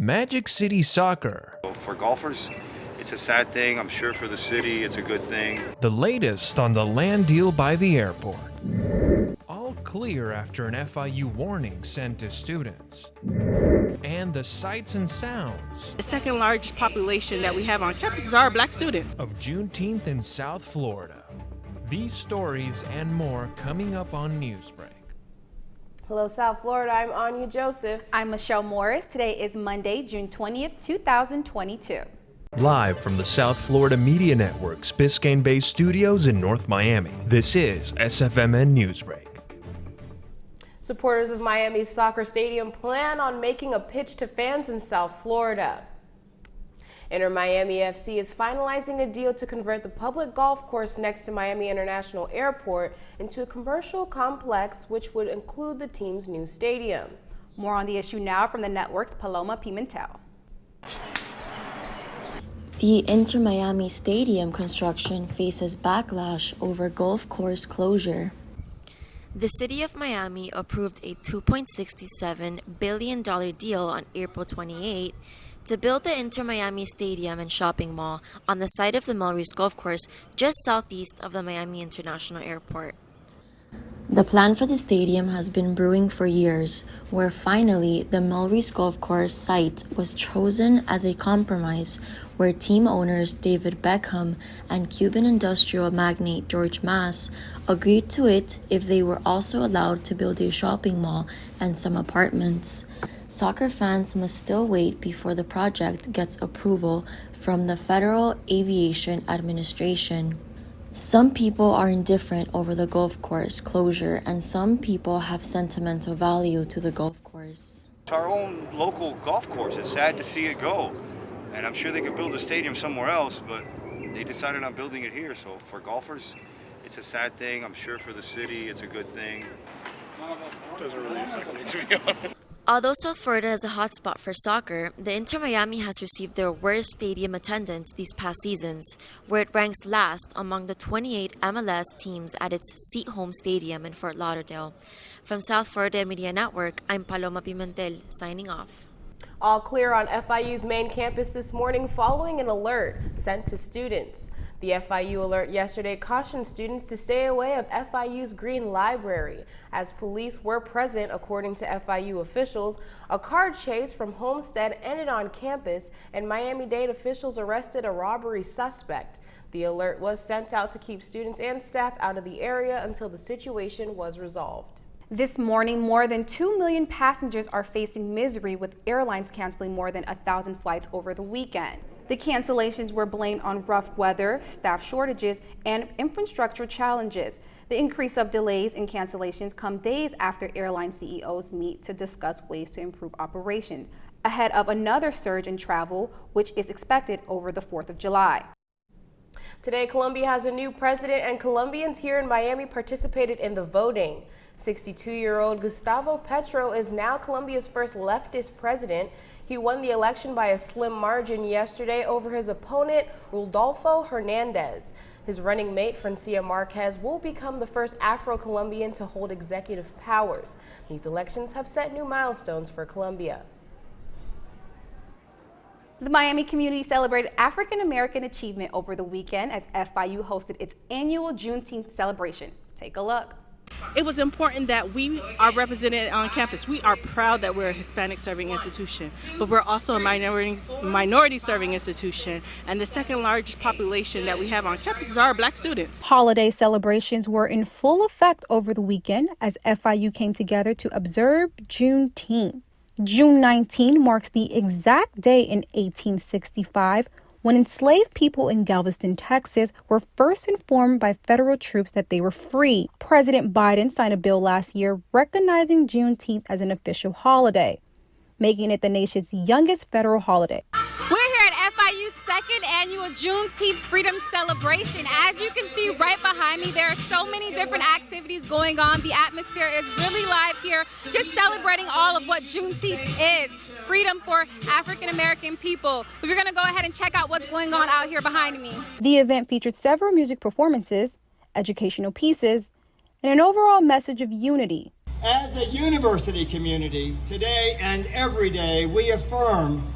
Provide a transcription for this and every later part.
Magic City Soccer. For golfers, it's a sad thing. I'm sure for the city, it's a good thing. The latest on the land deal by the airport. All clear after an FIU warning sent to students. And the sights and sounds. The second largest population that we have on campus is our Black students. Of Juneteenth in South Florida. These stories and more coming up on Newsbreak. Hello, South Florida. I'm Anya Joseph. I'm Michelle Morris. Today is Monday, June 20th, 2022. Live from the South Florida Media Network's Biscayne-based studios in North Miami, this is SFMN Newsbreak. Supporters of Miami's soccer stadium plan on making a pitch to fans in South Florida. Inter Miami FC is finalizing a deal to convert the public golf course next to Miami International Airport into a commercial complex, which would include the team's new stadium. More on the issue now from the network's Paloma Pimentel. The Inter Miami Stadium construction faces backlash over golf course closure. The City of Miami approved a $2.67 billion deal on April 28 to build the Inter Miami Stadium and Shopping Mall on the site of the Melreese Golf Course just southeast of the Miami International Airport. The plan for the stadium has been brewing for years, where finally the Melreese Golf Course site was chosen as a compromise, where team owners David Beckham and Cuban industrial magnate George Mass agreed to it if they were also allowed to build a shopping mall and some apartments. Soccer fans must still wait before the project gets approval from the Federal Aviation Administration. Some people are indifferent over the golf course closure, and some people have sentimental value to the golf course. It's our own local golf course. It's sad to see it go. And I'm sure they could build a stadium somewhere else, but they decided on building it here. So for golfers, it's a sad thing. I'm sure for the city, it's a good thing. It doesn't really affect me, to be honest. Although South Florida is a hotspot for soccer, the Inter Miami has received their worst stadium attendance these past seasons, where it ranks last among the 28 MLS teams at its Seat Home Stadium in Fort Lauderdale. From South Florida Media Network, I'm Paloma Pimentel, signing off. All clear on FIU's main campus this morning following an alert sent to students. The FIU alert yesterday cautioned students to stay away of FIU's Green Library. As police were present, according to FIU officials, a car chase from Homestead ended on campus, and Miami-Dade officials arrested a robbery suspect. The alert was sent out to keep students and staff out of the area until the situation was resolved. This morning, more than 2 million passengers are facing misery, with airlines canceling more than 1,000 flights over the weekend. The cancellations were blamed on rough weather, staff shortages, and infrastructure challenges. The increase of delays and cancellations come days after airline CEOs meet to discuss ways to improve operations, ahead of another surge in travel, which is expected over the 4th of July. Today, Colombia has a new president, and Colombians here in Miami participated in the voting. 62-year-old Gustavo Petro is now Colombia's first leftist president. He won the election by a slim margin yesterday over his opponent, Rodolfo Hernandez. His running mate, Francia Marquez, will become the first Afro-Colombian to hold executive powers. These elections have set new milestones for Colombia. The Miami community celebrated African American achievement over the weekend as FIU hosted its annual Juneteenth celebration. Take a look. It was important that we are represented on campus. We are proud that we're a Hispanic serving institution, but we're also a minority serving institution. And the second largest population that we have on campus is our Black students. Holiday celebrations were in full effect over the weekend as FIU came together to observe Juneteenth. June 19 marks the exact day in 1865 when enslaved people in Galveston, Texas, were first informed by federal troops that they were free. President Biden signed a bill last year recognizing Juneteenth as an official holiday, making it the nation's youngest federal holiday. We're here at FIU's second annual Juneteenth Freedom Celebration. As you can see right behind me, there are so many different activities going on. The atmosphere is really live here, just celebrating all of what Juneteenth is. Freedom for African American people. We're going to go ahead and check out what's going on out here behind me. The event featured several music performances, educational pieces, and an overall message of unity. As a university community, today and every day, we affirm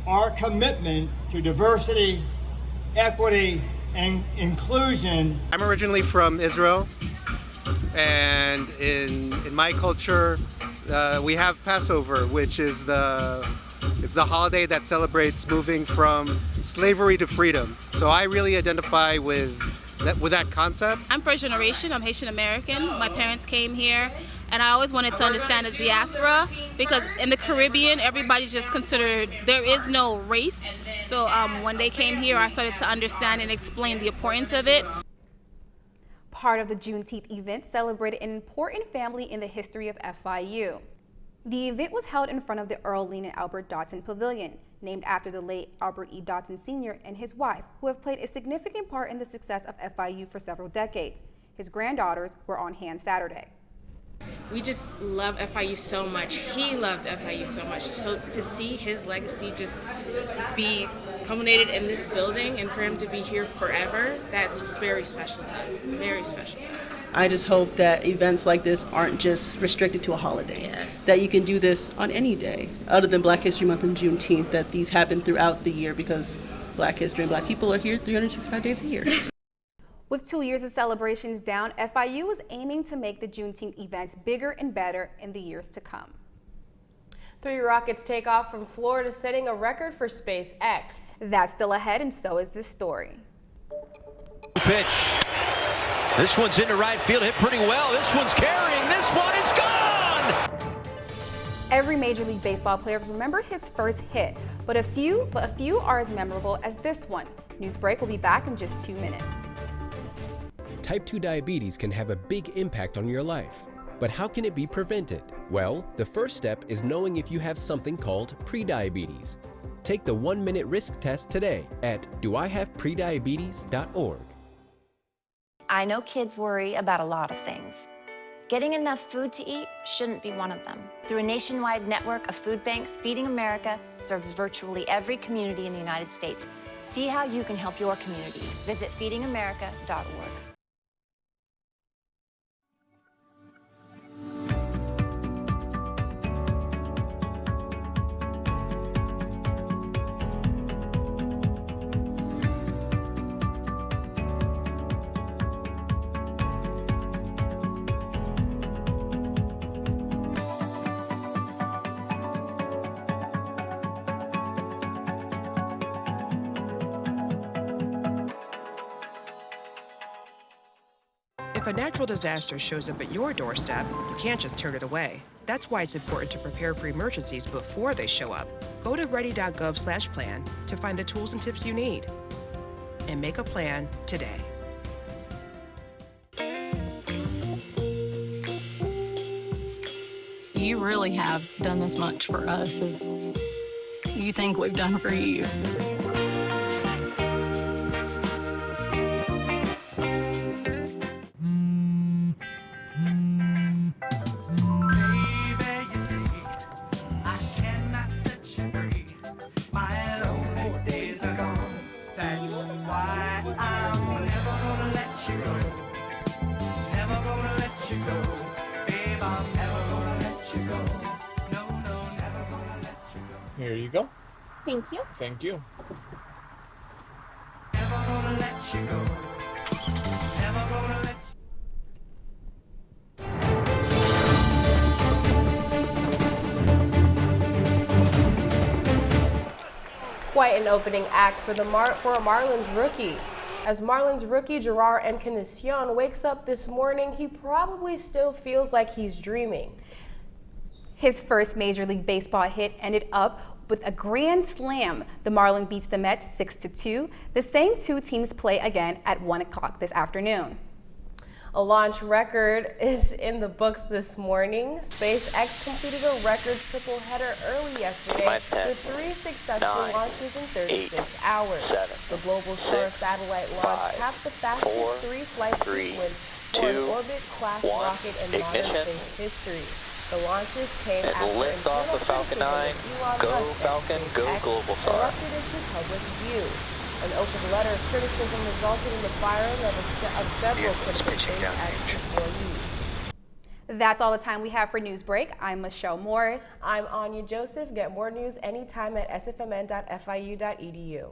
our commitment to diversity, equity, and inclusion. I'm originally from Israel, and in my culture, we have Passover, which is it's the holiday that celebrates moving from slavery to freedom. So I really identify with that concept. I'm first generation, I'm Haitian American. My parents came here, and I always wanted to understand the diaspora, because in the Caribbean, everybody just considered there is no race. So when they came here, I started to understand and explain the importance of it. Part of the Juneteenth event celebrated an important family in the history of FIU. The event was held in front of the Earl Lean and Albert Dotson Pavilion, named after the late Albert E. Dotson Sr. and his wife, who have played a significant part in the success of FIU for several decades. His granddaughters were on hand Saturday. We just love FIU so much. He loved FIU so much. To see his legacy just be culminated in this building and for him to be here forever, that's very special to us, very special to us. I just hope that events like this aren't just restricted to a holiday. Yes. That you can do this on any day, other than Black History Month and Juneteenth, that these happen throughout the year, because Black history and Black people are here 365 days a year. With 2 years of celebrations down, FIU is aiming to make the Juneteenth events bigger and better in the years to come. 3 rockets take off from Florida, setting a record for SpaceX. That's still ahead, and so is this story. Pitch. This one's into right field, hit pretty well. This one's carrying. This one is gone. Every Major League Baseball player remembers his first hit, but a few are as memorable as this one. Newsbreak will be back in just 2 minutes. Type 2 diabetes can have a big impact on your life. But how can it be prevented? Well, the first step is knowing if you have something called prediabetes. Take the 1-minute risk test today at doihaveprediabetes.org. I know kids worry about a lot of things. Getting enough food to eat shouldn't be one of them. Through a nationwide network of food banks, Feeding America serves virtually every community in the United States. See how you can help your community. Visit feedingamerica.org. If a natural disaster shows up at your doorstep, you can't just turn it away. That's why it's important to prepare for emergencies before they show up. Go to ready.gov/plan to find the tools and tips you need. And make a plan today. You really have done as much for us as you think we've done for you. Here you go. Thank you. Thank you. Quite an opening act for a Marlins rookie. As Marlins rookie Gerard Encarnacion wakes up this morning, he probably still feels like he's dreaming. His first Major League Baseball hit ended up with a grand slam. The Marlins beats the Mets 6-2. The same two teams play again at 1 o'clock this afternoon. A launch record is in the books this morning. SpaceX completed a record triple header early yesterday with 3 successful launches in 36 hours. The Global Star satellite launch capped the fastest 3-flight sequence for an orbit-class rocket in modern space history. The launches came after internal criticism of Elon Musk and SpaceX erupted into public view. An open letter of criticism resulted in the firing of several critical SpaceX employees. That's all the time we have for Newsbreak. I'm Michelle Morris. I'm Anya Joseph. Get more news anytime at sfmn.fiu.edu.